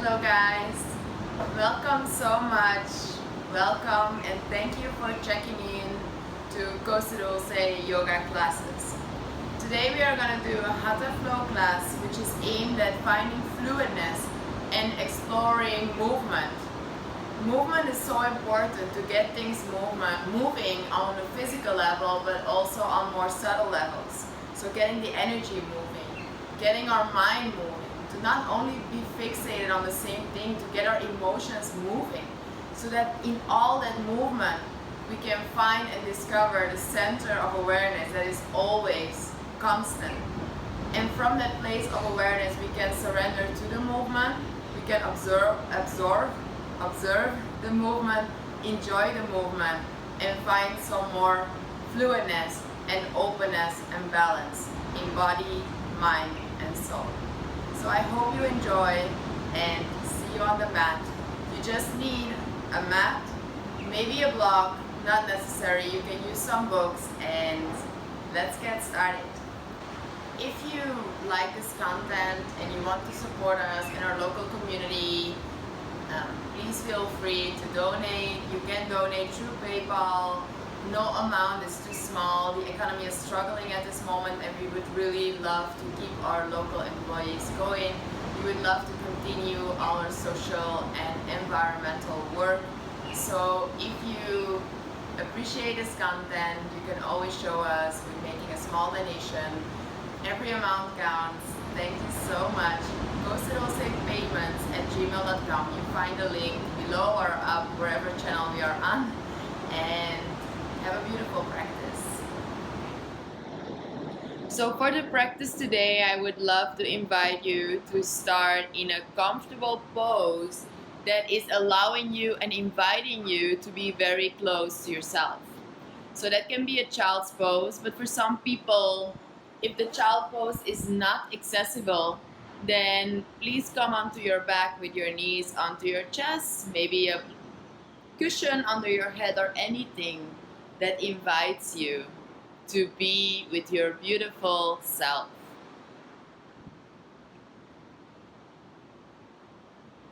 Hello guys, welcome so much, welcome and thank you for checking in to Costa Dulce yoga classes. Today we are going to do a Hatha flow class which is aimed at finding fluidness and exploring movement. Movement is so important to get things moving on a physical level but also on more subtle levels. So getting the energy moving, getting our mind moving, to not only be fixated on the same thing, to get our emotions moving, so that in all that movement we can find and discover the center of awareness that is always constant. And from that place of awareness we can surrender to the movement, we can observe the movement, enjoy the movement, and find some more fluidness and openness and balance in body, mind, and soul. So I hope you enjoy and see you on the mat. You just need a mat, maybe a block, not necessary. You can use some books and let's get started. If you like this content and you want to support us in our local community, please feel free to donate. You can donate through PayPal. No amount is too small. The economy is struggling at this moment and we would really love to keep our local employees going. We would love to continue our social and environmental work. So if you appreciate this content, you can always show us with making a small donation. Every amount counts. Thank you so much. Costa Dulce payments at gmail.com. You find the link below or up wherever channel we are on. And have a beautiful practice. So for the practice today, I would love to invite you to start in a comfortable pose that is allowing you and inviting you to be very close to yourself. So that can be a child's pose, but for some people, if the child pose is not accessible, then please come onto your back with your knees onto your chest, maybe a cushion under your head or anything that invites you to be with your beautiful self.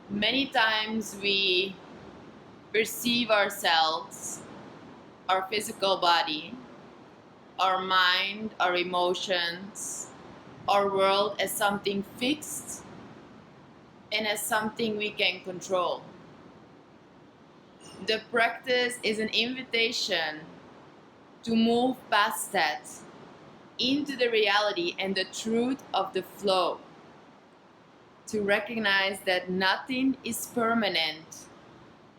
Many times we perceive ourselves, our physical body, our mind, our emotions, our world as something fixed and as something we can control. The practice is an invitation to move past that into the reality and the truth of the flow. To recognize that nothing is permanent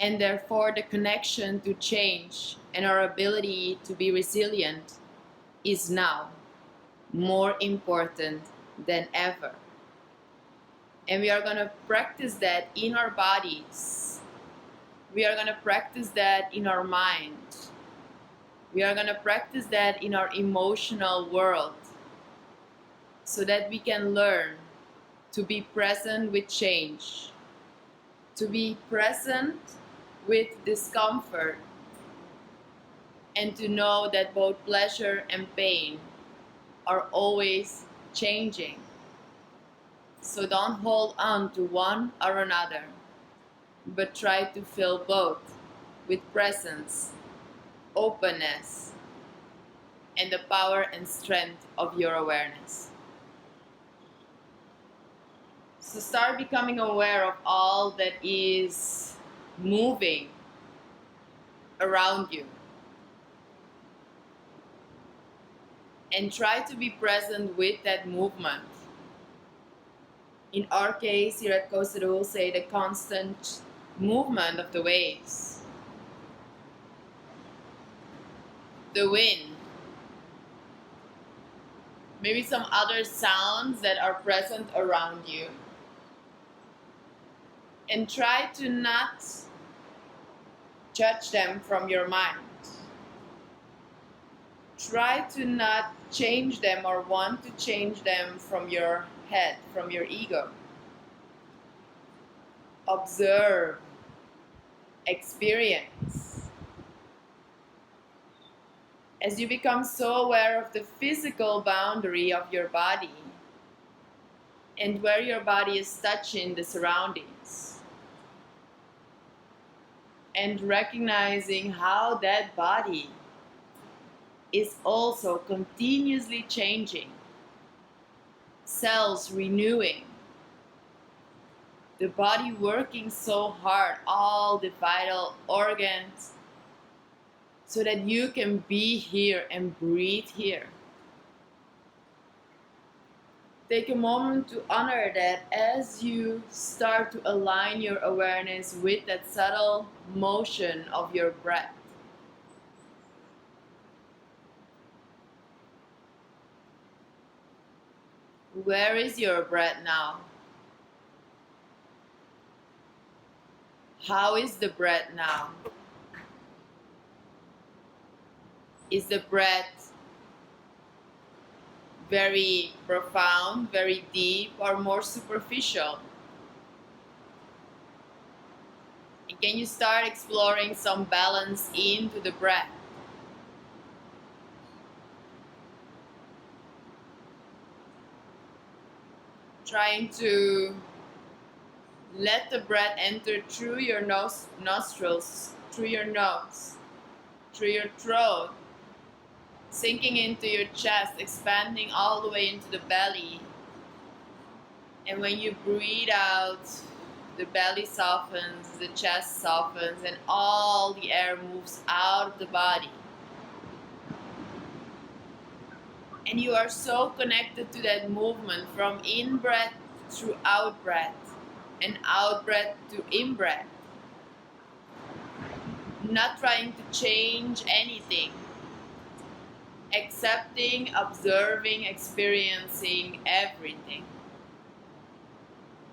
and therefore the connection to change and our ability to be resilient is now more important than ever. And we are going to practice that in our bodies. We are going to practice that in our mind. We are going to practice that in our emotional world so that we can learn to be present with change, to be present with discomfort, and to know that both pleasure and pain are always changing. So don't hold on to one or another, but try to fill both with presence, openness, and the power and strength of your awareness. So start becoming aware of all that is moving around you. And try to be present with that movement. In our case, here at Costa Dulce, the constant movement of the waves. The wind. Maybe some other sounds that are present around you. And try to not judge them from your mind. Try to not change them or want to change them from your head, from your ego. Observe, experience. As you become so aware of the physical boundary of your body, and where your body is touching the surroundings. And recognizing how that body is also continuously changing, cells renewing, the body working so hard, all the vital organs, so that you can be here and breathe here. Take a moment to honor that as you start to align your awareness with that subtle motion of your breath. Where is your breath now? How is the breath now? Is the breath very profound, very deep, or more superficial? And can you start exploring some balance into the breath? Trying to let the breath enter through your nostrils, through your nose, through your throat, sinking into your chest, expanding all the way into the belly. And when you breathe out, the belly softens, the chest softens, and all the air moves out of the body. And you are so connected to that movement from in-breath through out-breath, and out-breath to in-breath. Not trying to change anything. Accepting, observing, experiencing everything.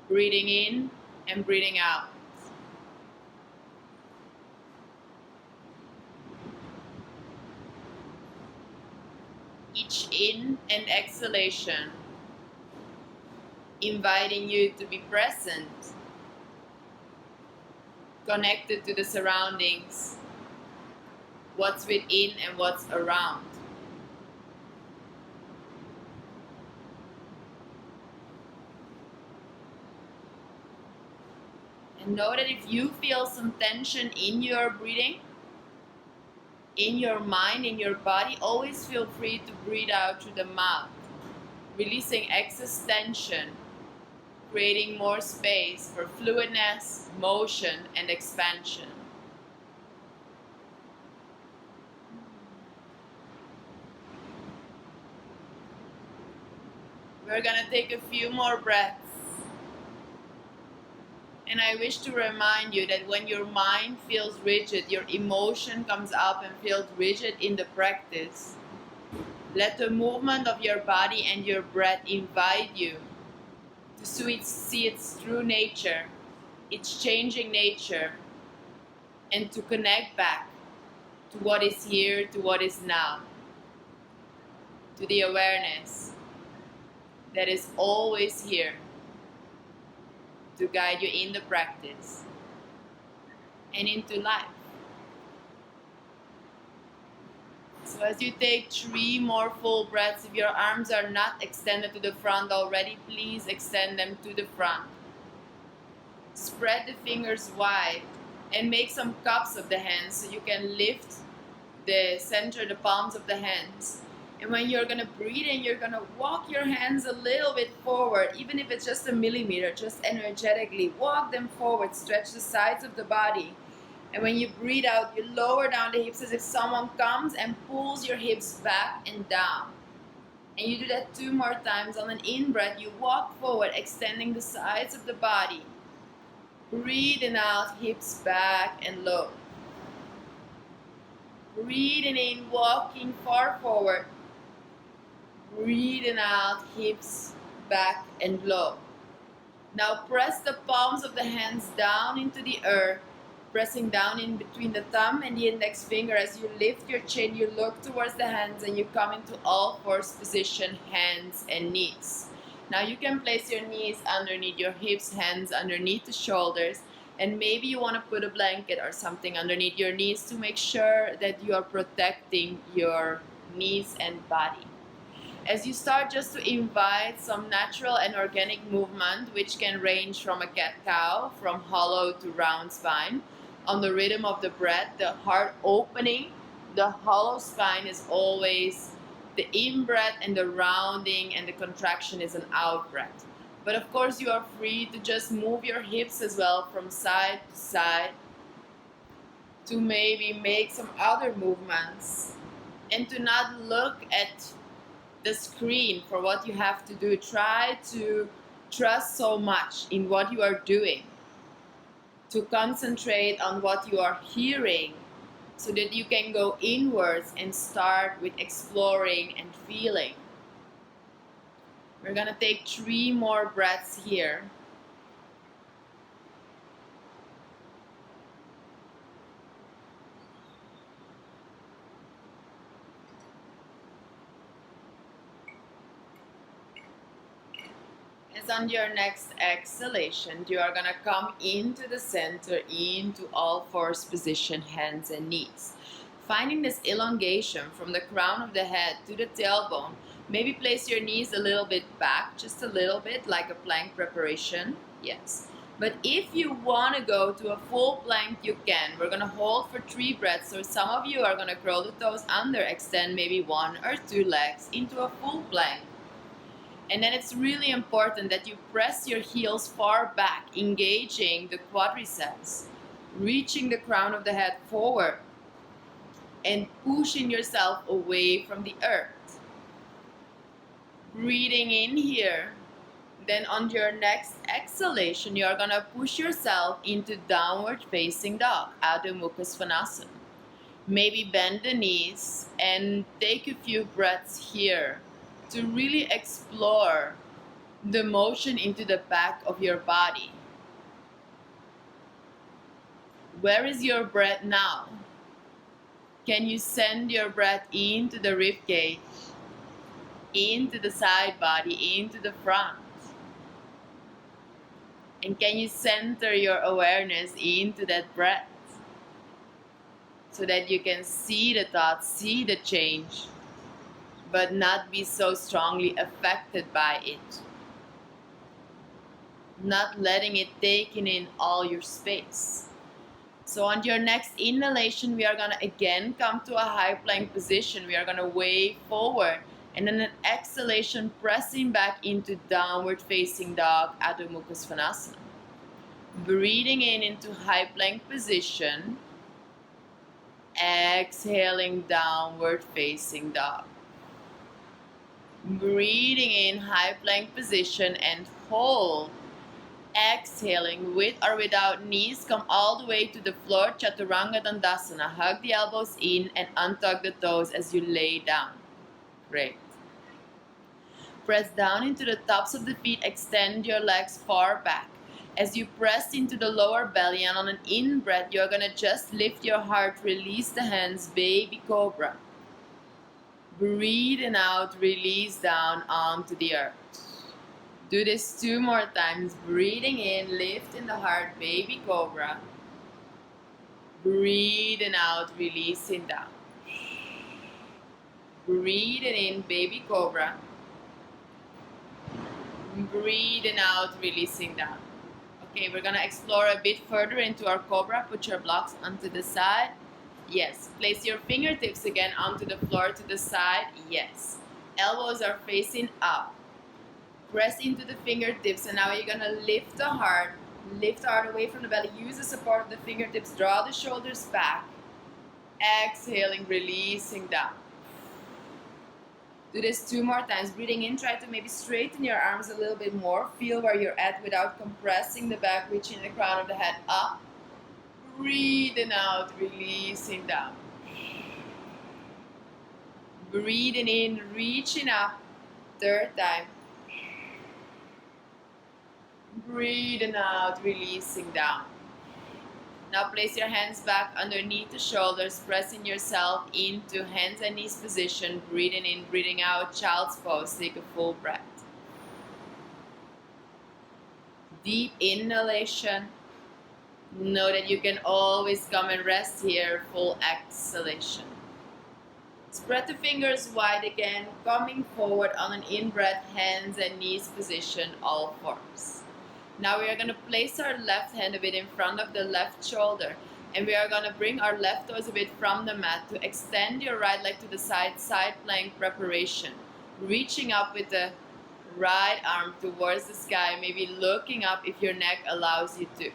Breathing in and breathing out. Each in and exhalation inviting you to be present, connected to the surroundings, what's within and what's around. And know that if you feel some tension in your breathing, in your mind, in your body, always feel free to breathe out through the mouth, releasing excess tension, creating more space for fluidness, motion, and expansion. We're gonna take a few more breaths. And I wish to remind you that when your mind feels rigid, your emotion comes up and feels rigid in the practice. Let the movement of your body and your breath invite you to see its true nature, its changing nature, and to connect back to what is here, to what is now, to the awareness that is always here to guide you in the practice and into life. So as you take 3 more full breaths, if your arms are not extended to the front already, please extend them to the front. Spread the fingers wide and make some cups of the hands so you can lift the palms of the hands. And when you're going to breathe in, you're going to walk your hands a little bit forward, even if it's just a millimeter, just energetically. Walk them forward, stretch the sides of the body. And when you breathe out, you lower down the hips as if someone comes and pulls your hips back and down. And you do that 2 more times. On an in-breath, you walk forward, extending the sides of the body. Breathing out, hips back and low. Breathing in, walking far forward. Breathing out, hips back and low. Now press the palms of the hands down into the earth, pressing down in between the thumb and the index finger. As you lift your chin, you look towards the hands and you come into all fours position, hands and knees. Now you can place your knees underneath your hips, hands underneath the shoulders, and maybe you want to put a blanket or something underneath your knees to make sure that you are protecting your knees and body. As you start just to invite some natural and organic movement, which can range from a cat-cow, from hollow to round spine, on the rhythm of the breath, the heart opening, the hollow spine is always the in-breath, and the rounding and the contraction is an out-breath. But of course you are free to just move your hips as well from side to side, to maybe make some other movements, and to not look at the screen for what you have to do. Try to trust so much in what you are doing, to concentrate on what you are hearing, so that you can go inwards and start with exploring and feeling. We're gonna take 3 more breaths here. As on your next exhalation, you are gonna come into the center, into all fours position, hands and knees. Finding this elongation from the crown of the head to the tailbone. Maybe place your knees a little bit back, just a little bit, like a plank preparation. Yes. But if you want to go to a full plank, you can. We're going to hold for 3 breaths. So some of you are going to curl the toes under, extend maybe 1 or 2 legs into a full plank. And then it's really important that you press your heels far back, engaging the quadriceps, reaching the crown of the head forward, and pushing yourself away from the earth. Breathing in here. Then on your next exhalation, you are going to push yourself into downward facing dog, Adho Mukha Svanasana. Maybe bend the knees and take a few breaths here to really explore the motion into the back of your body. Where is your breath now? Can you send your breath into the rib cage, into the side body, into the front? And can you center your awareness into that breath, so that you can see the thoughts, see the change, but not be so strongly affected by it. Not letting it take in all your space. So on your next inhalation, we are going to again come to a high plank position. We are going to wave forward. And then an exhalation, pressing back into downward facing dog, Adho Mukha Svanasana. Breathing in into high plank position. Exhaling, downward facing dog. Breathing in high plank position and hold. Exhaling, with or without knees, come all the way to the floor, Chaturanga Dandasana. Hug the elbows in and untug the toes as you lay down. Great. Press down into the tops of the feet, extend your legs far back. As you press into the lower belly, and on an in-breath, you're going to just lift your heart, release the hands, baby cobra. Breathe and out, release down onto the earth. Do this 2 more times. Breathing in, lift in the heart, baby cobra. Breathe and out, releasing down. Breathing in, baby cobra. Breathe and out, releasing down. Okay, we're gonna explore a bit further into our cobra. Put your blocks onto the side. Yes. Place your fingertips again onto the floor to the side. Yes. Elbows are facing up. Press into the fingertips, and now you're gonna lift the heart away from the belly. Use the support of the fingertips. Draw the shoulders back. Exhaling, releasing down. Do this 2 more times. Breathing in, try to maybe straighten your arms a little bit more. Feel where you're at without compressing the back, reaching the crown of the head up. Breathing out, releasing down. Breathing in, reaching up. 3rd time. Breathing out, releasing down. Now place your hands back underneath the shoulders, pressing yourself into hands and knees position. Breathing in, breathing out, child's pose. Take a full breath. Deep inhalation. Know that you can always come and rest here. Full exhalation. Spread the fingers wide again, coming forward on an in-breath, hands and knees position, all fours. Now we are going to place our left hand a bit in front of the left shoulder, and we are going to bring our left toes a bit from the mat to extend your right leg to the side, side plank preparation. Reaching up with the right arm towards the sky, maybe looking up if your neck allows you to.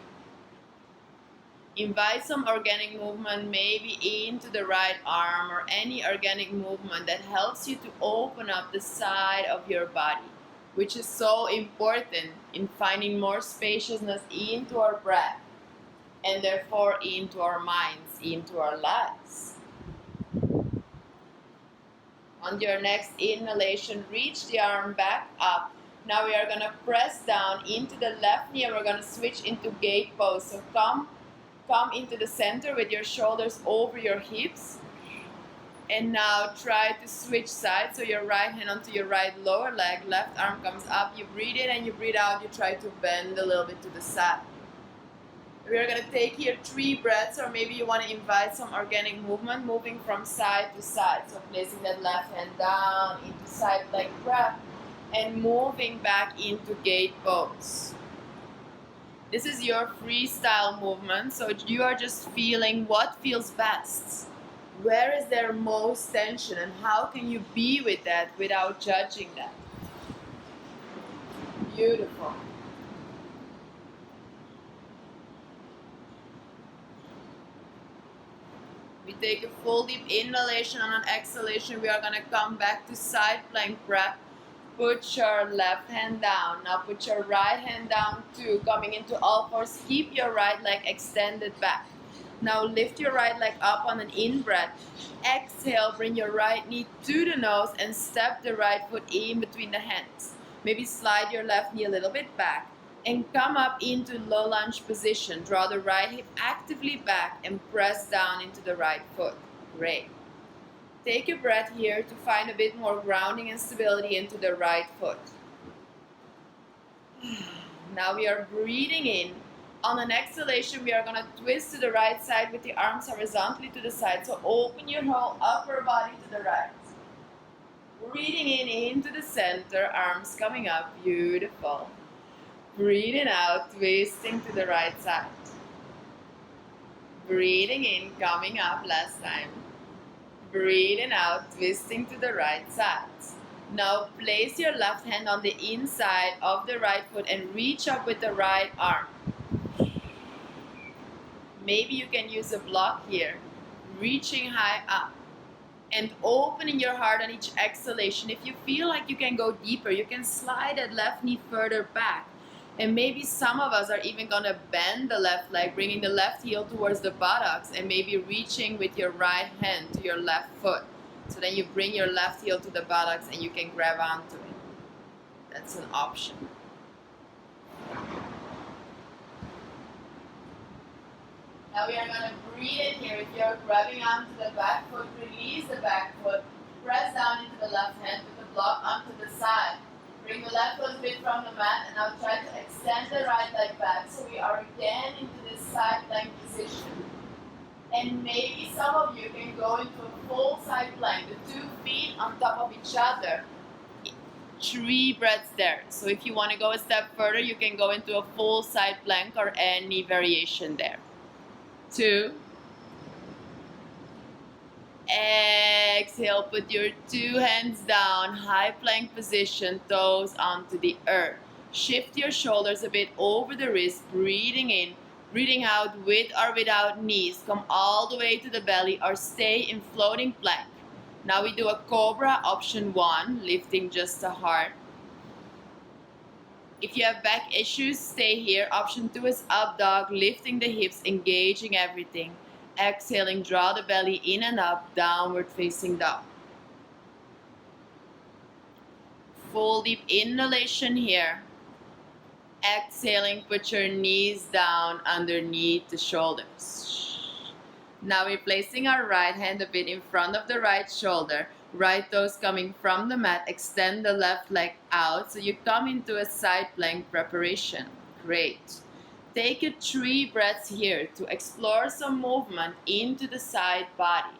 Invite some organic movement, maybe into the right arm or any organic movement that helps you to open up the side of your body, which is so important in finding more spaciousness into our breath and therefore into our minds, into our lives. On your next inhalation, reach the arm back up. Now we are going to press down into the left knee and we're going to switch into gate pose. So come into the center with your shoulders over your hips. And now try to switch sides. So your right hand onto your right lower leg, left arm comes up. You breathe in and you breathe out. You try to bend a little bit to the side. We are going to take here 3 breaths, or maybe you want to invite some organic movement, moving from side to side. So placing that left hand down into side plank breath and moving back into gate pose. This is your freestyle movement, so you are just feeling what feels best. Where is there most tension and how can you be with that without judging that? Beautiful. We take a full deep inhalation. On an exhalation, we are going to come back to side plank breath. Put your left hand down. Now put your right hand down too. Coming into all fours. Keep your right leg extended back. Now lift your right leg up on an in-breath. Exhale, bring your right knee to the nose and step the right foot in between the hands. Maybe slide your left knee a little bit back and come up into low lunge position. Draw the right hip actively back and press down into the right foot. Great. Take a breath here to find a bit more grounding and stability into the right foot. Now we are breathing in. On an exhalation, we are going to twist to the right side with the arms horizontally to the side. So open your whole upper body to the right. Breathing in into the center, arms coming up. Beautiful. Breathing out, twisting to the right side. Breathing in, coming up last time. Breathing out, twisting to the right side. Now place your left hand on the inside of the right foot and reach up with the right arm. Maybe you can use a block here. Reaching high up and opening your heart on each exhalation. If you feel like you can go deeper, you can slide that left knee further back. And maybe some of us are even going to bend the left leg, bringing the left heel towards the buttocks and maybe reaching with your right hand to your left foot. So then you bring your left heel to the buttocks and you can grab onto it. That's an option. Now we are going to breathe in here. If you're grabbing onto the back foot, release the back foot. Press down into the left hand, put the block onto the side. Bring the left foot a bit from the mat and now try to extend the right leg back. So we are again into this side plank position. And maybe some of you can go into a full side plank, the 2 feet on top of each other. 3 breaths there. So if you want to go a step further, you can go into a full side plank or any variation there. 2. Exhale, put your 2 hands down, high plank position, toes onto the earth. Shift your shoulders a bit over the wrist, breathing in, breathing out with or without knees. Come all the way to the belly or stay in floating plank. Now we do a cobra, option 1, lifting just the heart. If you have back issues, stay here. Option 2 is up dog, lifting the hips, engaging everything. Exhaling, draw the belly in and up, downward facing dog. Full deep inhalation here. Exhaling, put your knees down underneath the shoulders. Now we're placing our right hand a bit in front of the right shoulder. Right toes coming from the mat. Extend the left leg out so you come into a side plank preparation. Great. Take a 3 breaths here to explore some movement into the side body.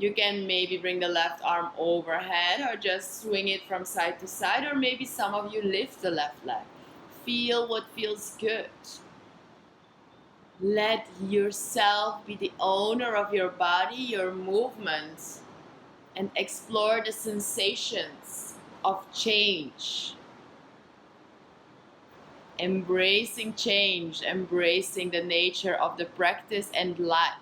You can maybe bring the left arm overhead or just swing it from side to side, or maybe some of you lift the left leg. Feel what feels good. Let yourself be the owner of your body, your movements, and explore the sensations of change. Embracing change, embracing the nature of the practice and life.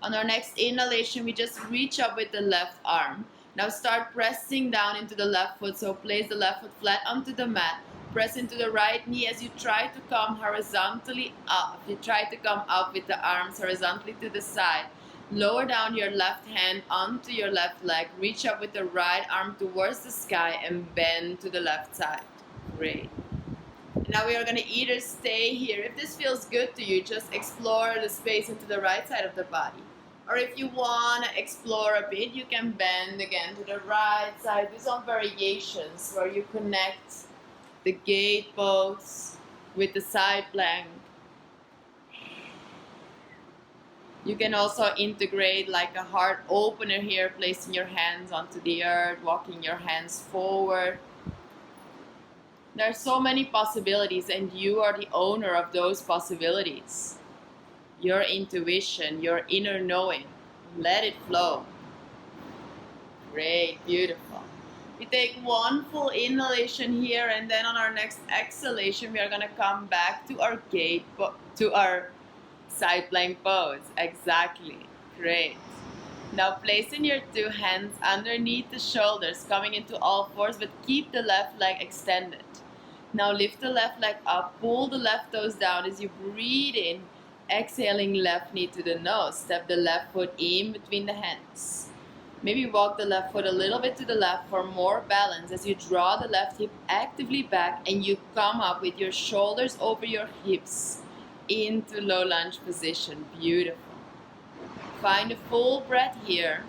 On our next inhalation, we just reach up with the left arm. Now start pressing down into the left foot. So place the left foot flat onto the mat. Press into the right knee as you try to come horizontally up. You try to come up with the arms horizontally to the side. Lower down your left hand onto your left leg. Reach up with the right arm towards the sky and bend to the left side. Great. Now we are going to either stay here. If this feels good to you, just explore the space into the right side of the body. Or if you want to explore a bit, you can bend again to the right side. Do some variations where you connect the gate pose with the side plank. You can also integrate like a heart opener here, placing your hands onto the earth, walking your hands forward. There are so many possibilities, and you are the owner of those possibilities. Your intuition, your inner knowing. Let it flow. Great, beautiful. We take one full inhalation here, and then on our next exhalation, we are going to come back to our to our side plank pose. Exactly. Great. Now placing your two hands underneath the shoulders, coming into all fours, but keep the left leg extended. Now lift the left leg up, pull the left toes down as you breathe in, exhaling left knee to the nose. Step the left foot in between the hands. Maybe walk the left foot a little bit to the left for more balance as you draw the left hip actively back and you come up with your shoulders over your hips into low lunge position. Beautiful. Find a full breath here.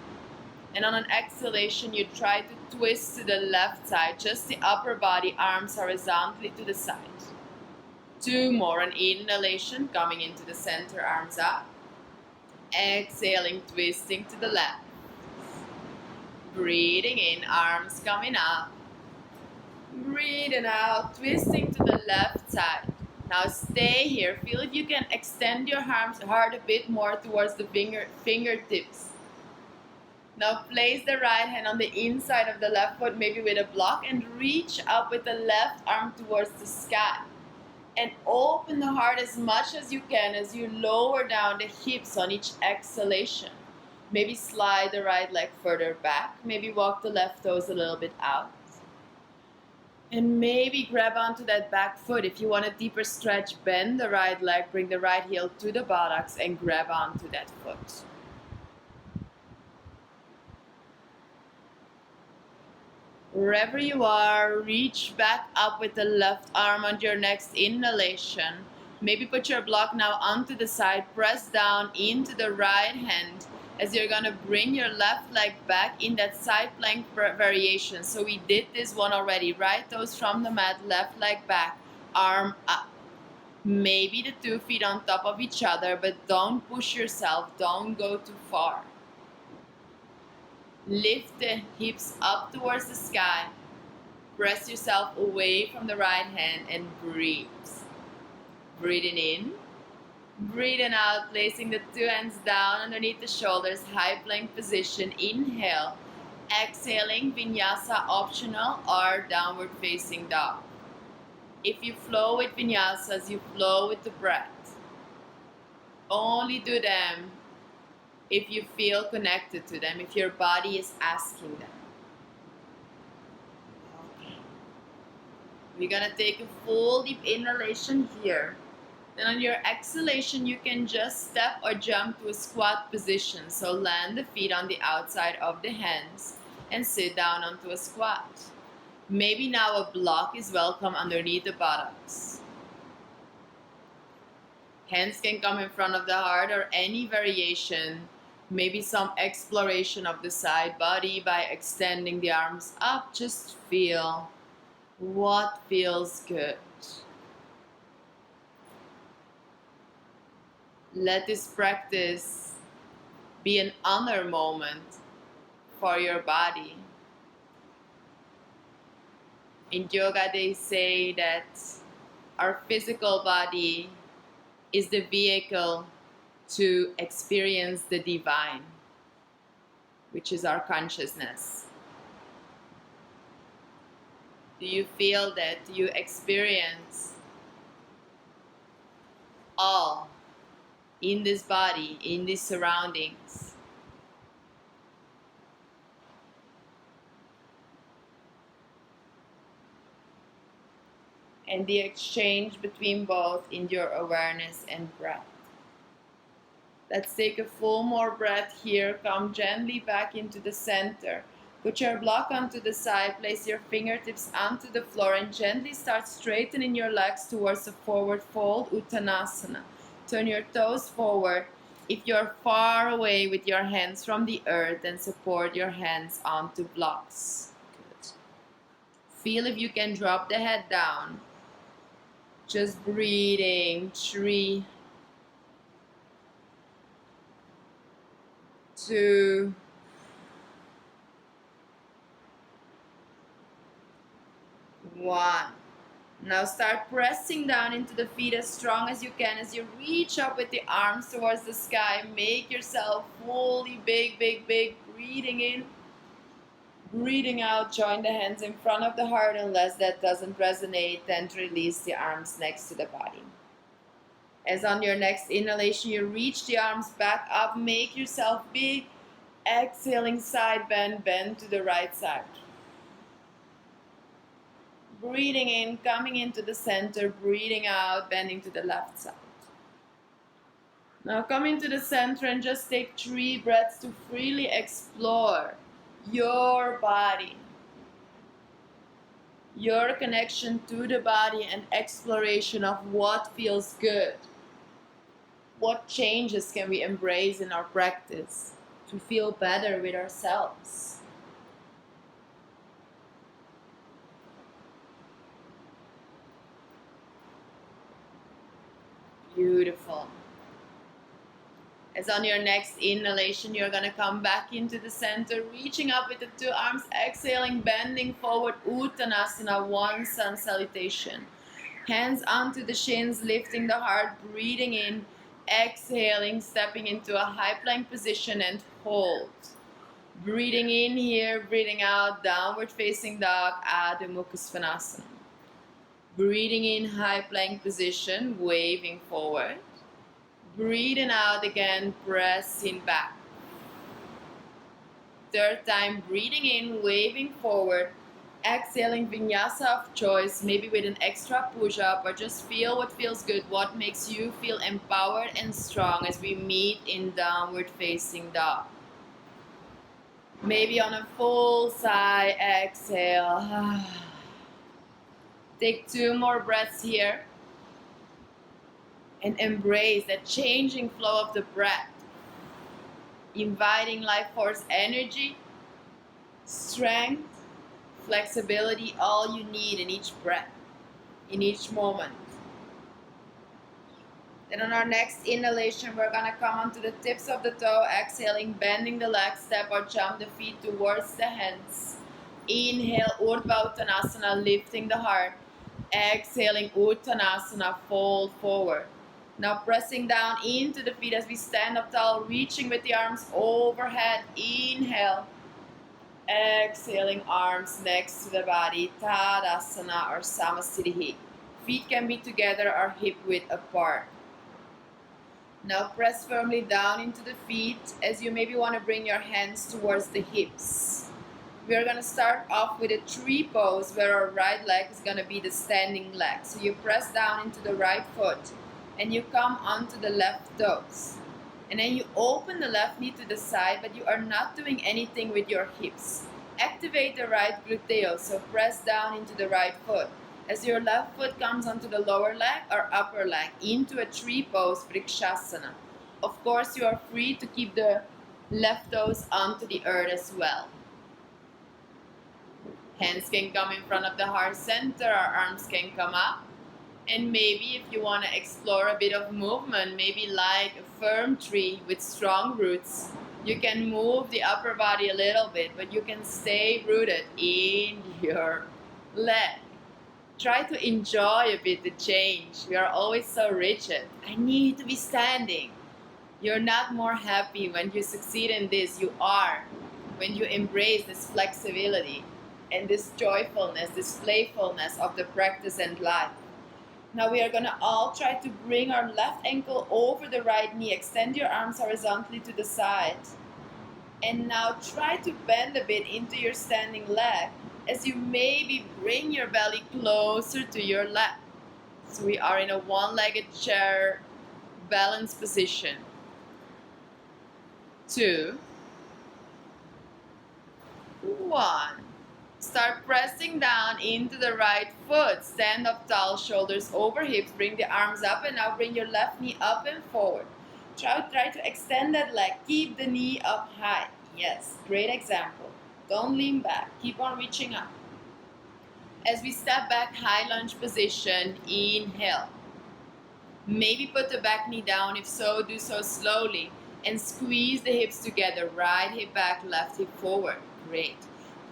And on an exhalation, you try to twist to the left side, just the upper body, arms horizontally to the side. Two more, an inhalation, coming into the center, arms up. Exhaling, twisting to the left. Breathing in, arms coming up. Breathing out, twisting to the left side. Now stay here. Feel if you can extend your arms hard a bit more towards the fingertips. Now place the right hand on the inside of the left foot, maybe with a block, and reach up with the left arm towards the sky. And open the heart as much as you can as you lower down the hips on each exhalation. Maybe slide the right leg further back. Maybe walk the left toes a little bit out. And maybe grab onto that back foot. If you want a deeper stretch, bend the right leg, bring the right heel to the buttocks and grab onto that foot. Wherever you are, reach back up with the left arm on your next inhalation. Maybe put your block now onto the side, press down into the right hand as you're going to bring your left leg back in that side plank variation. So we did this one already. Right toes from the mat, left leg back, arm up. Maybe the 2 feet on top of each other, but don't push yourself, don't go too far. Lift the hips up towards the sky. Press yourself away from the right hand and breathe. Breathing in. Breathing out, placing the 2 hands down underneath the shoulders, high plank position. Inhale. Exhaling, vinyasa optional or downward facing dog. If you flow with vinyasas, you flow with the breath. Only do them if you feel connected to them, if your body is asking them. Okay. We're going to take a full deep inhalation here. Then on your exhalation, you can just step or jump to a squat position. So land the feet on the outside of the hands and sit down onto a squat. Maybe now a block is welcome underneath the buttocks. Hands can come in front of the heart or any variation. Maybe some exploration of the side body by extending the arms up. Just feel what feels good. Let this practice be an honor moment for your body. In yoga, they say that our physical body is the vehicle to experience the divine, which is our consciousness. Do you feel that you experience all in this body, in these surroundings? And the exchange between both in your awareness and breath. Let's take a full more breath here. Come gently back into the center. Put your block onto the side, place your fingertips onto the floor, and gently start straightening your legs towards a forward fold, Uttanasana. Turn your toes forward. If you're far away with your hands from the earth, then support your hands onto blocks. Good. Feel if you can drop the head down. Just breathing. 3, 2, 1. Now start pressing down into the feet as strong as you can as you reach up with the arms towards the sky. Make yourself fully big, big, big. Breathing in, breathing out. Join the hands in front of the heart. Unless that doesn't resonate, then release the arms next to the body. As on your next inhalation, you reach the arms back up. Make yourself big. Exhaling, side bend, bend to the right side. Breathing in, coming into the center, breathing out, bending to the left side. Now come into the center and just take 3 breaths to freely explore your body, your connection to the body, and exploration of what feels good. What changes can we embrace in our practice to feel better with ourselves? Beautiful. As on your next inhalation, you're going to come back into the center, reaching up with the 2 arms, exhaling, bending forward, Uttanasana, 1 sun salutation. Hands onto the shins, lifting the heart, breathing in, exhaling, stepping into a high plank position and hold. Breathing in here, breathing out, downward facing dog, Adho Mukha Svanasana. Breathing in, high plank position, waving forward. Breathing out again, pressing back. 3rd time, breathing in, waving forward. Exhaling, vinyasa of choice, maybe with an extra push-up, or just feel what feels good, what makes you feel empowered and strong as we meet in downward facing dog. Maybe on a full sigh, exhale. Take 2 more breaths here and embrace that changing flow of the breath, inviting life force energy, strength, flexibility, all you need in each breath, in each moment. Then on our next inhalation, we're going to come onto the tips of the toe, exhaling, bending the legs, step or jump the feet towards the hands. Inhale, Urdhva Uttanasana, lifting the heart. Exhaling, Uttanasana, fold forward. Now pressing down into the feet as we stand up tall, reaching with the arms overhead. Inhale. Exhaling, arms next to the body, Tadasana or Samasthiti. Feet can be together or hip width apart. Now press firmly down into the feet as you maybe want to bring your hands towards the hips. We're going to start off with a tree pose where our right leg is going to be the standing leg. So you press down into the right foot and you come onto the left toes. And then you open the left knee to the side, but you are not doing anything with your hips. Activate the right gluteo, so press down into the right foot. As your left foot comes onto the lower leg or upper leg, into a tree pose, Vrikshasana. Of course, you are free to keep the left toes onto the earth as well. Hands can come in front of the heart center, our arms can come up. And maybe if you want to explore a bit of movement, maybe like a firm tree with strong roots, You can move the upper body a little bit, but you can stay rooted in your leg. Try to enjoy a bit the change. We are always so rigid. I need to be standing. You're not more happy when you succeed in this. You are when you embrace this flexibility and this joyfulness, this playfulness of the practice and life. Now we are going to all try to bring our left ankle over the right knee. Extend your arms horizontally to the side. And now try to bend a bit into your standing leg as you maybe bring your belly closer to your lap. So we are in a one-legged chair balance position. 2, 1. Start pressing down into the right foot. Stand up tall, shoulders over hips. Bring the arms up and now bring your left knee up and forward. Try to extend that leg. Keep the knee up high. Yes, great example. Don't lean back. Keep on reaching up. As we step back, high lunge position, inhale. Maybe put the back knee down. If so, do so slowly. And squeeze the hips together. Right hip back, left hip forward. Great.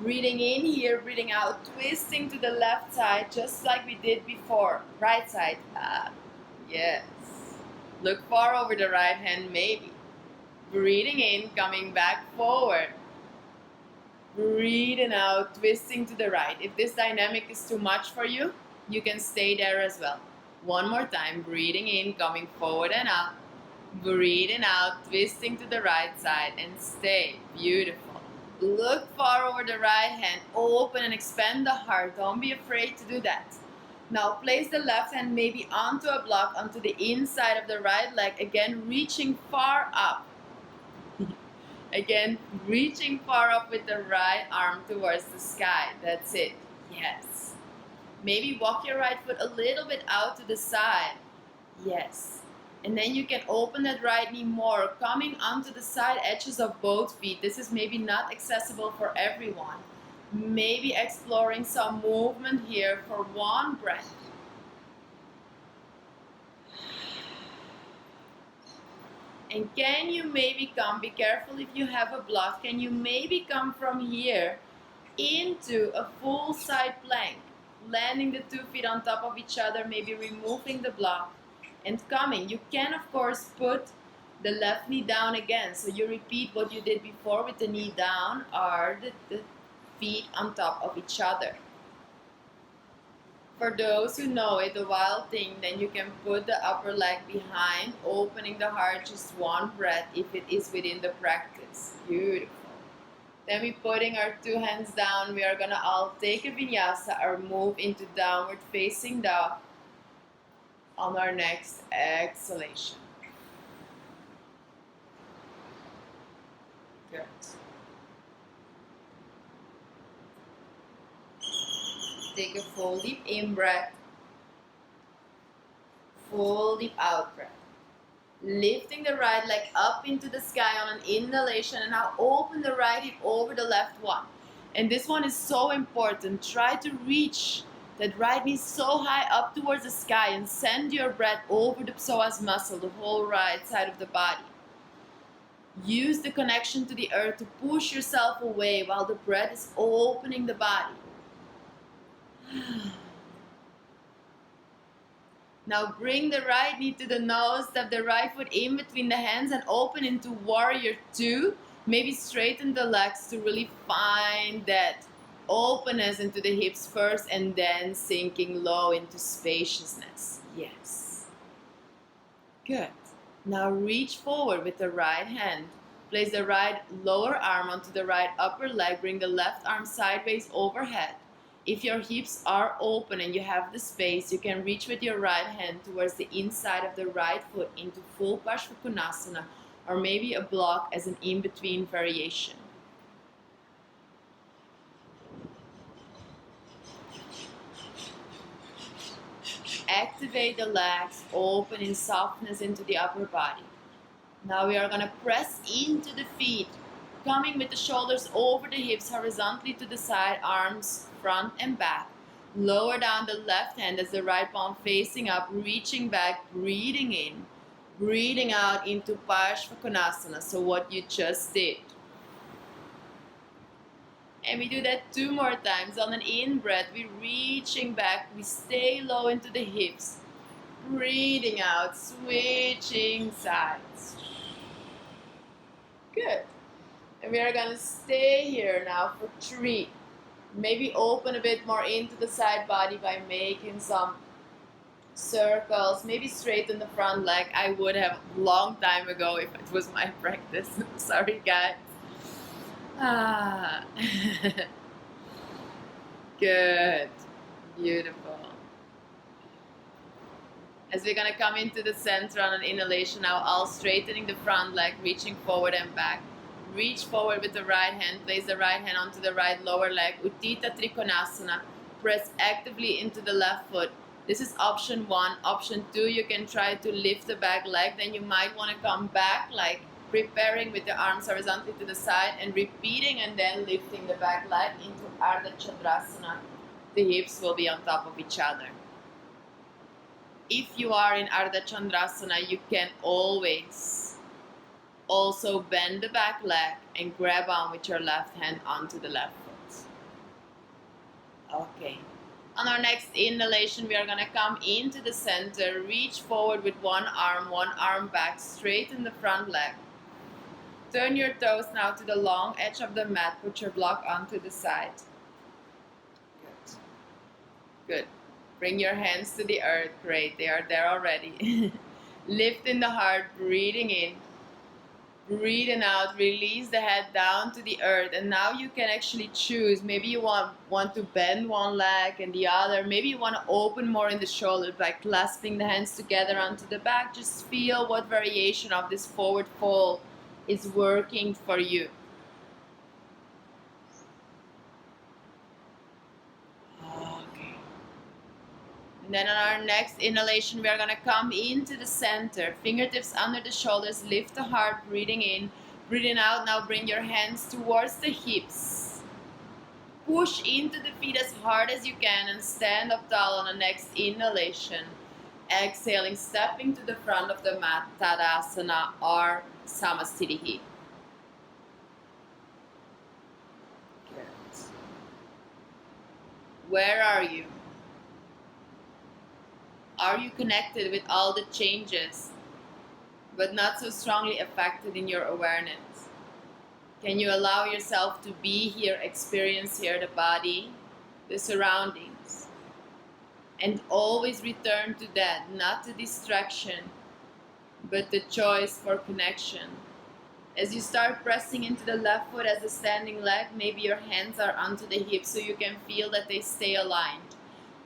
Breathing in here, breathing out, twisting to the left side, just like we did before. Right side up. Yes. Look far over the right hand, maybe. Breathing in, coming back forward. Breathing out, twisting to the right. If this dynamic is too much for you, you can stay there as well. One more time. Breathing in, coming forward and up. Breathing out, twisting to the right side, and stay. Beautiful. Look far over the right hand, open and expand the heart. Don't be afraid to do that. Now place the left hand maybe onto a block, onto the inside of the right leg. Again, reaching far up. Again, reaching far up with the right arm towards the sky. That's it. Yes. Maybe walk your right foot a little bit out to the side. Yes. And then you can open that right knee more, coming onto the side edges of both feet. This is maybe not accessible for everyone. Maybe exploring some movement here for one breath. And can you maybe come, be careful if you have a block, can you maybe come from here into a full side plank, landing the 2 feet on top of each other, maybe removing the block. And coming, you can of course put the left knee down again. So you repeat what you did before with the knee down or the feet on top of each other. For those who know it, the wild thing, then you can put the upper leg behind, opening the heart, just one breath if it is within the practice. Beautiful. Then we're putting our 2 hands down. We are going to all take a vinyasa or move into downward facing dog. On our next exhalation. Good. Take a full deep in breath. Full deep out breath. Lifting the right leg up into the sky on an inhalation, and now open the right hip over the left one. And this one is so important. Try to reach that right knee so high up towards the sky and send your breath over the psoas muscle, the whole right side of the body. Use the connection to the earth to push yourself away while the breath is opening the body. Now bring the right knee to the nose, step the right foot in between the hands and open into warrior 2. Maybe straighten the legs to really find that openness into the hips first and then sinking low into spaciousness. Yes. Good. Now reach forward with the right hand. Place the right lower arm onto the right upper leg. Bring the left arm sideways overhead. If your hips are open and you have the space, you can reach with your right hand towards the inside of the right foot into full Parshvakonasana, or maybe a block as an in-between variation. Activate the legs, open in softness into the upper body. Now we are going to press into the feet, coming with the shoulders over the hips, horizontally to the side, arms front and back. Lower down the left hand as the right palm facing up, reaching back, breathing in. Breathing out into Parshvakonasana, so what you just did. And we do that 2 more times. On an in-breath, we're reaching back. We stay low into the hips. Breathing out, switching sides. Good. And we are going to stay here now for 3. Maybe open a bit more into the side body by making some circles. Maybe straighten the front leg. I would have a long time ago if it was my practice. Sorry, guys. Good. Beautiful. As we're going to come into the center on an inhalation now, all straightening the front leg, reaching forward and back. Reach forward with the right hand, place the right hand onto the right lower leg, Utthita Trikonasana. Press actively into the left foot. This is option 1. Option 2, you can try to lift the back leg, then you might want to come back, like preparing with the arms horizontally to the side and repeating and then lifting the back leg into Ardha Chandrasana. The hips will be on top of each other. If you are in Ardha Chandrasana, you can always also bend the back leg and grab on with your left hand onto the left foot. Okay. On our next inhalation, we are going to come into the center, reach forward with one arm back, straighten the front leg. Turn your toes now to the long edge of the mat, put your block onto the side. Good. Good. Bring your hands to the earth. Great, they are there already. Lift in the heart, breathing in. Breathing out, release the head down to the earth. And now you can actually choose. Maybe you want to bend one leg and the other. Maybe you want to open more in the shoulders by clasping the hands together onto the back. Just feel what variation of this forward fold is working for you. And then on our next inhalation, we are going to come into the center. Fingertips under the shoulders, lift the heart, breathing in. Breathing out, now bring your hands towards the hips. Push into the feet as hard as you can and stand up tall on the next inhalation. Exhaling, stepping to the front of the mat, Tadasana or Samasthiti. Good. Where are you? Are you connected with all the changes, but not so strongly affected in your awareness? Can you allow yourself to be here, experience here the body, the surroundings, and always return to that, not the distraction, but the choice for connection. As you start pressing into the left foot as a standing leg, maybe your hands are onto the hips so you can feel that they stay aligned.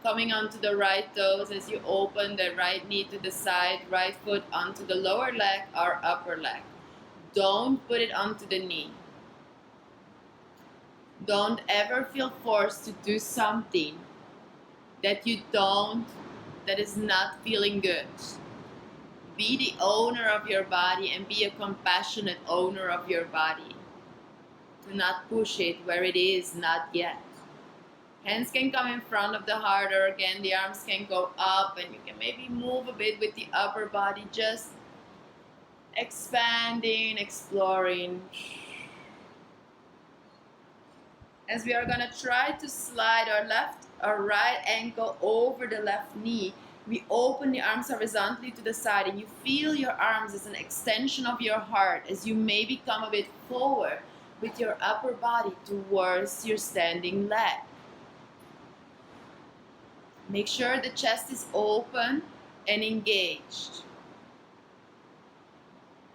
Coming onto the right toes as you open the right knee to the side, right foot onto the lower leg or upper leg. Don't put it onto the knee. Don't ever feel forced to do something that is not feeling good. Be the owner of your body and be a compassionate owner of your body. Do not push it where it is not yet. Hands can come in front of the heart, or again the arms can go up and you can maybe move a bit with the upper body, just expanding, exploring. As we are going to try to slide our left or right ankle over the left knee, we open the arms horizontally to the side and you feel your arms as an extension of your heart as you maybe come a bit forward with your upper body towards your standing leg. Make sure the chest is open and engaged.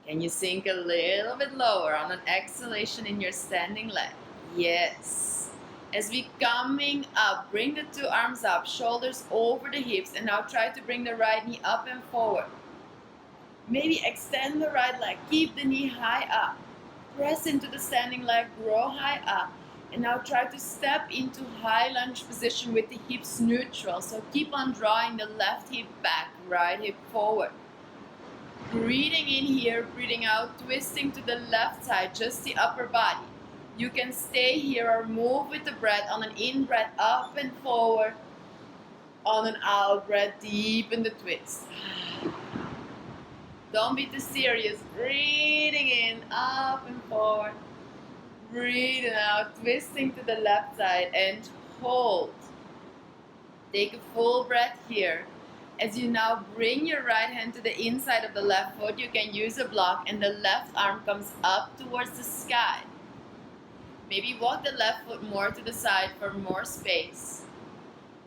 Can you sink a little bit lower on an exhalation in your standing leg? Yes. As we coming up, bring the 2 arms up, shoulders over the hips, and now try to bring the right knee up and forward. Maybe extend the right leg, keep the knee high up. Press into the standing leg, grow high up. And now try to step into high lunge position with the hips neutral. So keep on drawing the left hip back, right hip forward. Breathing in here, breathing out, twisting to the left side, just the upper body. You can stay here or move with the breath. On an in breath, up and forward. On an out breath, deepen the twist. Don't be too serious. Breathing in, up and forward. Breathing out, twisting to the left side and hold. Take a full breath here. As you now bring your right hand to the inside of the left foot, you can use a block and the left arm comes up towards the sky. Maybe walk the left foot more to the side for more space.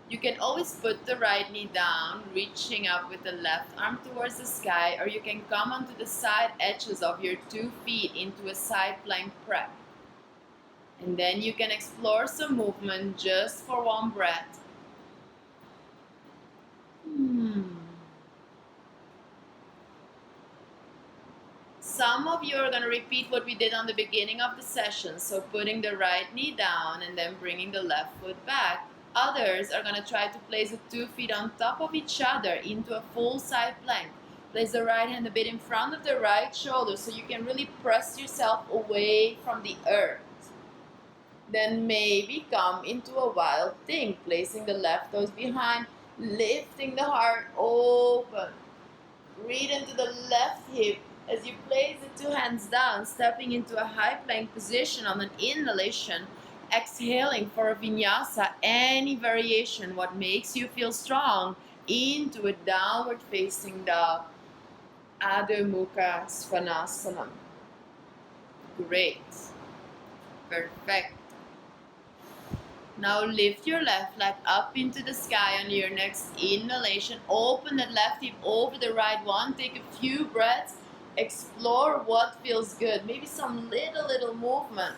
You can always put the right knee down, reaching up with the left arm towards the sky, or you can come onto the side edges of your 2 feet into a side plank prep. And then you can explore some movement just for one breath. Some of you are going to repeat what we did on the beginning of the session, so putting the right knee down and then bringing the left foot back. Others are going to try to place the 2 feet on top of each other into a full side plank. Place the right hand a bit in front of the right shoulder so you can really press yourself away from the earth. Then maybe come into a wild thing, placing the left toes behind, lifting the heart open. Breathe into the left hip. As you place the 2 hands down, stepping into a high plank position on an inhalation, exhaling for a vinyasa, any variation, what makes you feel strong, into a downward facing dog, Adho Mukha Svanasana. Great. Perfect. Now lift your left leg up into the sky on your next inhalation. Open that left hip over the right one. Take a few breaths. Explore what feels good. Maybe some little movement.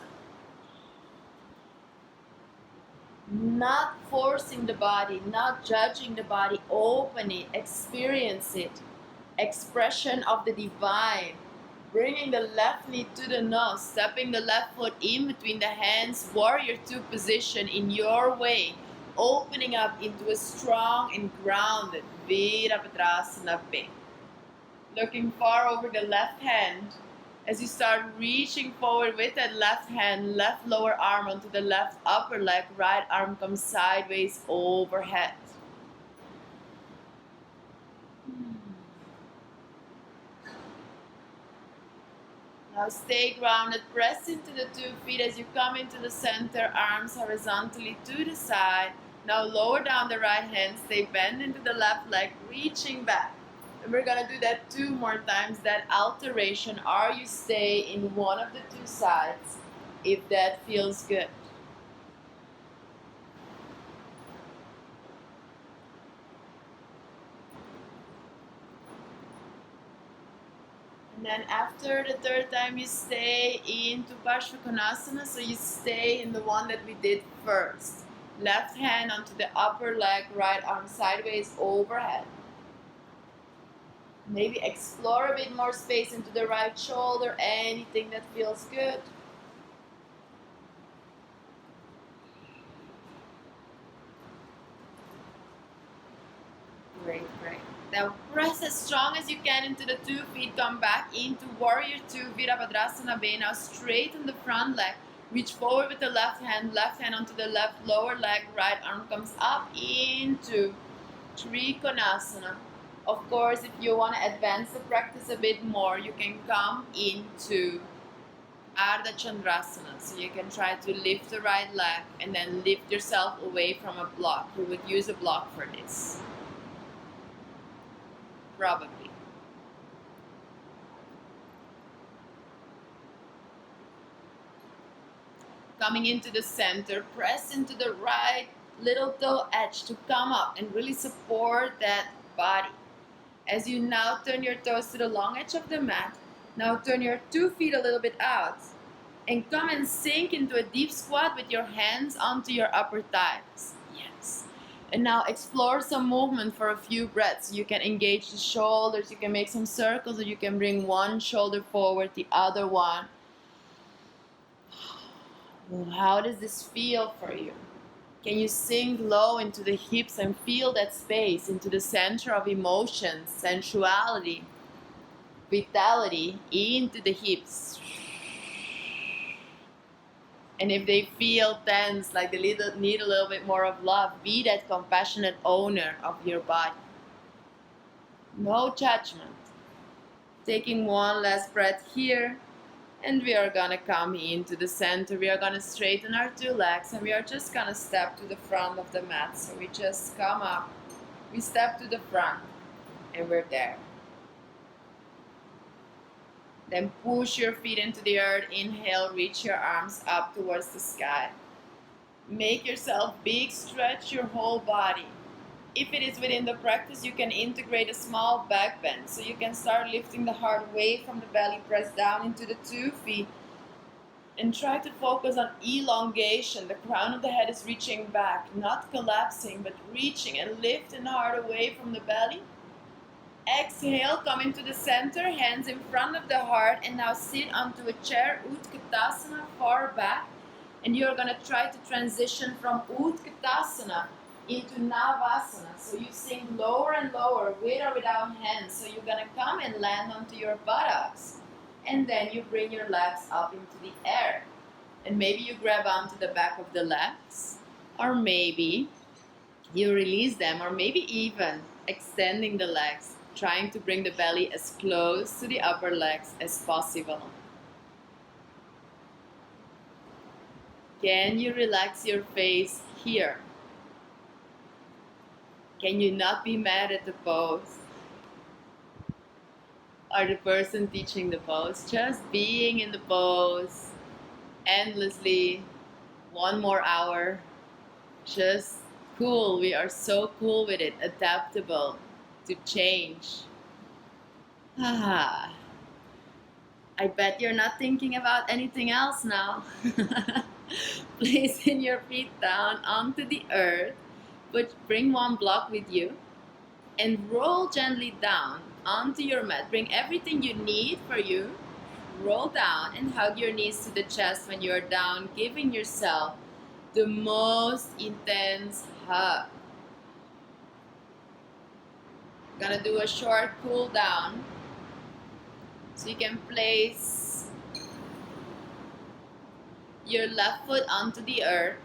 Not forcing the body, not judging the body. Open it, experience it. Expression of the divine. Bringing the left knee to the nose, stepping the left foot in between the hands, warrior 2 position in your way, opening up into a strong and grounded Virabhadrasana B. Looking far over the left hand, as you start reaching forward with that left hand, left lower arm onto the left upper leg, right arm comes sideways overhead. Now stay grounded, press into the 2 feet as you come into the center, arms horizontally to the side. Now lower down the right hand, stay bent into the left leg, reaching back. And we're going to do that 2 more times, that alteration, or you stay in one of the 2 sides, if that feels good. And then after the 3rd time, you stay into Parshvakonasana, so you stay in the one that we did first. Left hand onto the upper leg, right arm sideways overhead. Maybe explore a bit more space into the right shoulder, anything that feels good. Great. Now press as strong as you can into the 2 feet, come back into warrior 2, Virabhadrasana B. Now straight on the front leg, reach forward with the left hand onto the left lower leg, right arm comes up into Trikonasana. Of course, if you want to advance the practice a bit more, you can come into Ardha Chandrasana. So you can try to lift the right leg and then lift yourself away from a block. You would use a block for this. Probably. Coming into the center, press into the right little toe edge to come up and really support that body. As you now turn your toes to the long edge of the mat, now turn your 2 feet a little bit out and come and sink into a deep squat with your hands onto your upper thighs. Yes. And now explore some movement for a few breaths. You can engage the shoulders, you can make some circles, or you can bring one shoulder forward, the other one. How does this feel for you? Can you sink low into the hips and feel that space, into the center of emotions, sensuality, vitality, into the hips? And if they feel tense, like they need a little bit more of love, be that compassionate owner of your body. No judgment. Taking one last breath here. And we are gonna come into the center. We are gonna straighten our two legs and we are just gonna step to the front of the mat. So we just come up, we step to the front, and we're there. Then push your feet into the earth. Inhale, reach your arms up towards the sky. Make yourself big, stretch your whole body. If it is within the practice, you can integrate a small back bend. So you can start lifting the heart away from the belly, press down into the 2 feet, and try to focus on elongation. The crown of the head is reaching back, not collapsing, but reaching and lifting the heart away from the belly. Exhale, come into the center, hands in front of the heart, and now sit onto a chair, Utkatasana, far back. And you're going to try to transition from Utkatasana into Navasana. So you sink lower and lower, with or without hands. So you're going to come and land onto your buttocks. And then you bring your legs up into the air. And maybe you grab onto the back of the legs. Or maybe you release them. Or maybe even extending the legs, trying to bring the belly as close to the upper legs as possible. Can you relax your face here? Can you not be mad at the pose? Or the person teaching the pose? Just being in the pose endlessly, 1 more hour. Just cool. We are so cool with it, adaptable to change. I bet you're not thinking about anything else now. Placing your feet down onto the earth, but bring one block with you and roll gently down onto your mat. Bring everything you need for you. Roll down and hug your knees to the chest when you're down, giving yourself the most intense hug. Gonna do a short cool down. So you can place your left foot onto the earth.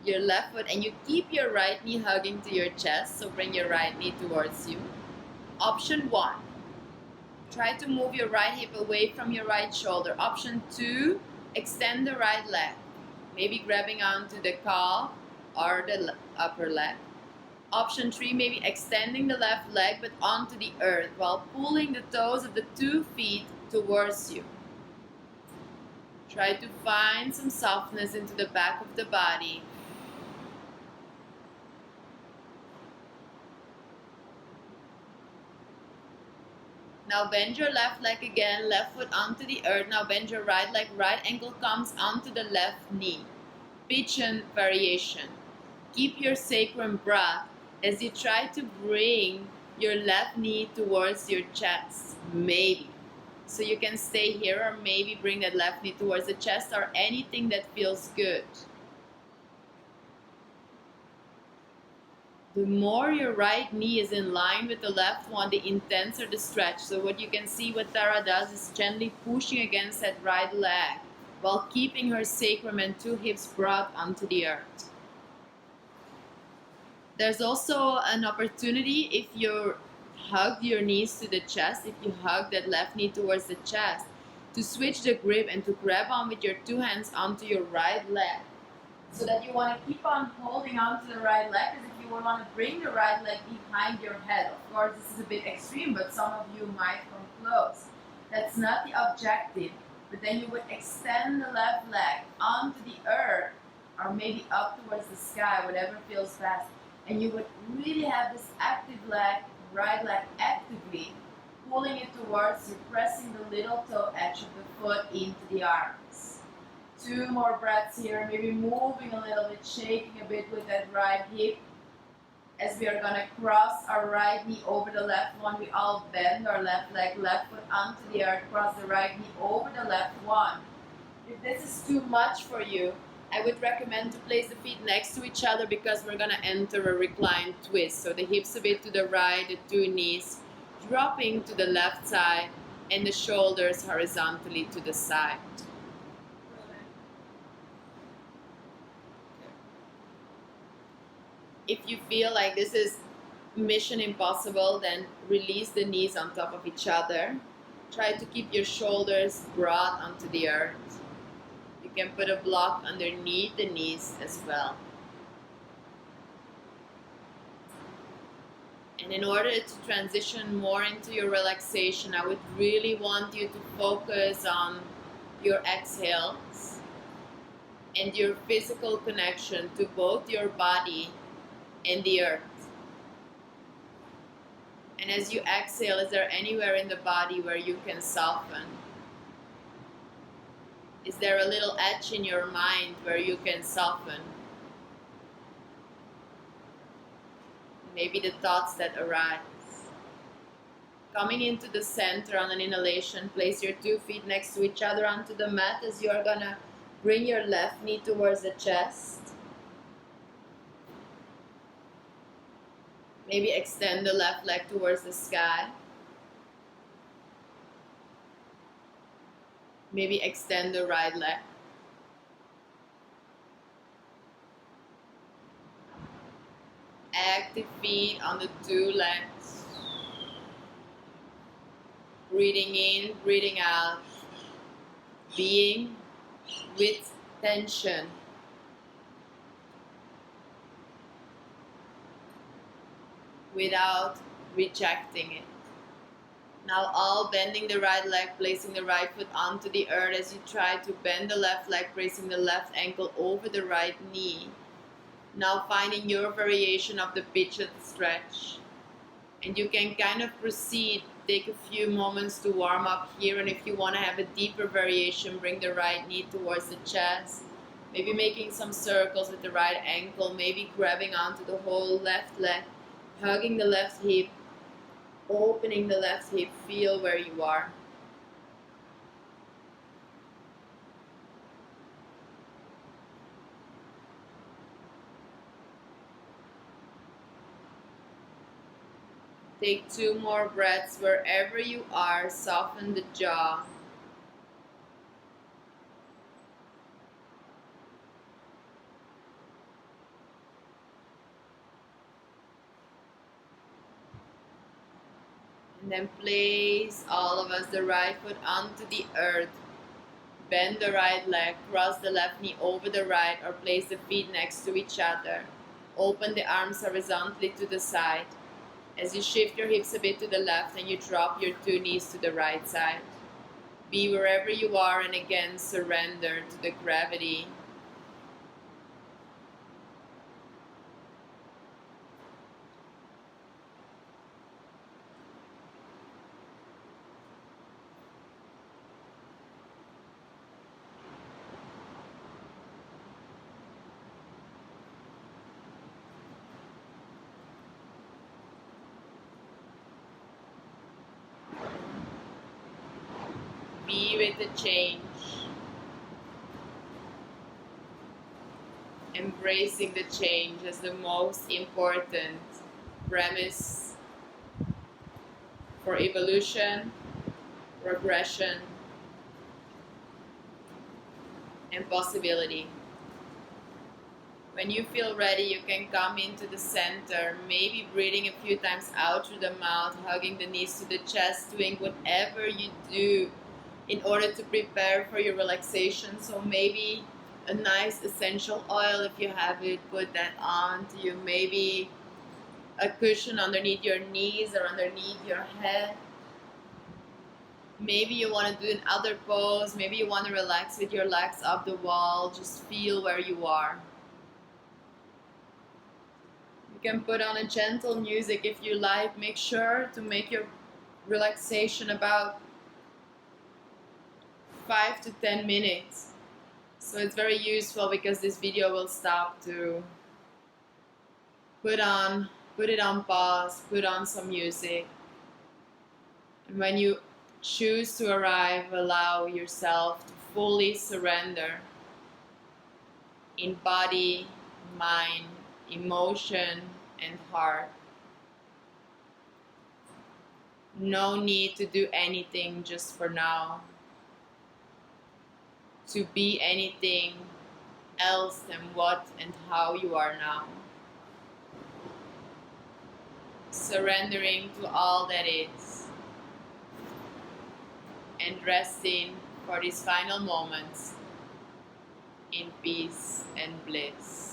Your left foot, and you keep your right knee hugging to your chest. So bring your right knee towards you. Option 1. Try to move your right hip away from your right shoulder. Option 2. Extend the right leg. Maybe grabbing onto the calf or the upper leg. Option 3, maybe extending the left leg but onto the earth while pulling the toes of the 2 feet towards you. Try to find some softness into the back of the body. Now bend your left leg again, left foot onto the earth. Now bend your right leg, right ankle comes onto the left knee. Pigeon variation. Keep your sacrum breath as you try to bring your left knee towards your chest, maybe. So you can stay here or maybe bring that left knee towards the chest or anything that feels good. The more your right knee is in line with the left one, the intenser the stretch. So what you can see what Tara does is gently pushing against that right leg while keeping her sacrum and 2 hips brought onto the earth. There's also an opportunity if you hug your knees to the chest, if you hug that left knee towards the chest, to switch the grip and to grab on with your 2 hands onto your right leg. So that you want to keep on holding on to the right leg, as if you would want to bring the right leg behind your head. Of course, this is a bit extreme, but some of you might come close. That's not the objective, but then you would extend the left leg onto the earth, or maybe up towards the sky, whatever feels best. And you would really have this active leg, right leg actively, pulling it towards you, pressing the little toe edge of the foot into the arms. 2 more breaths here, maybe moving a little bit, shaking a bit with that right hip. As we are going to cross our right knee over the left one, we all bend our left leg, left foot onto the earth, cross the right knee over the left one. If this is too much for you, I would recommend to place the feet next to each other because we're going to enter a reclined twist. So the hips a bit to the right, the 2 knees dropping to the left side, and the shoulders horizontally to the side. If you feel like this is Mission Impossible, then release the knees on top of each other. Try to keep your shoulders broad onto the earth. You can put a block underneath the knees as well. And in order to transition more into your relaxation, I would really want you to focus on your exhales and your physical connection to both your body and the earth. And as you exhale, is there anywhere in the body where you can soften? Is there a little edge in your mind where you can soften? Maybe the thoughts that arise. Coming into the center on an inhalation, place your 2 feet next to each other onto the mat as you are gonna bring your left knee towards the chest. Maybe extend the left leg towards the sky. Maybe extend the right leg. Active feet on the 2 legs. Breathing in, breathing out. Being with tension. Without rejecting it. Now all bending the right leg, placing the right foot onto the earth as you try to bend the left leg, placing the left ankle over the right knee. Now finding your variation of the pitched stretch. And you can kind of proceed, take a few moments to warm up here, and if you want to have a deeper variation, bring the right knee towards the chest. Maybe making some circles with the right ankle, maybe grabbing onto the whole left leg, hugging the left hip, opening the left hip, feel where you are. Take 2 more breaths wherever you are, soften the jaw. And then place all of us the right foot onto the earth. Bend the right leg, cross the left knee over the right, or place the feet next to each other. Open the arms horizontally to the side. As you shift your hips a bit to the left and you drop your 2 knees to the right side. Be wherever you are, and again surrender to the gravity. Be with the change. Embracing the change as the most important premise for evolution, progression, and possibility. When you feel ready, you can come into the center, maybe breathing a few times out through the mouth, hugging the knees to the chest, doing whatever you do in order to prepare for your relaxation. So maybe a nice essential oil, if you have it, put that on to you. Maybe a cushion underneath your knees or underneath your head. Maybe you want to do another pose. Maybe you want to relax with your legs up the wall. Just feel where you are. You can put on a gentle music if you like. Make sure to make your relaxation about 5 to 10 minutes. So it's very useful because this video will stop to put it on pause, put on some music. And when you choose to arrive, allow yourself to fully surrender in body, mind, emotion, and heart. No need to do anything just for now, to be anything else than what and how you are now. surrendering to all that is, and resting for these final moments in peace and bliss.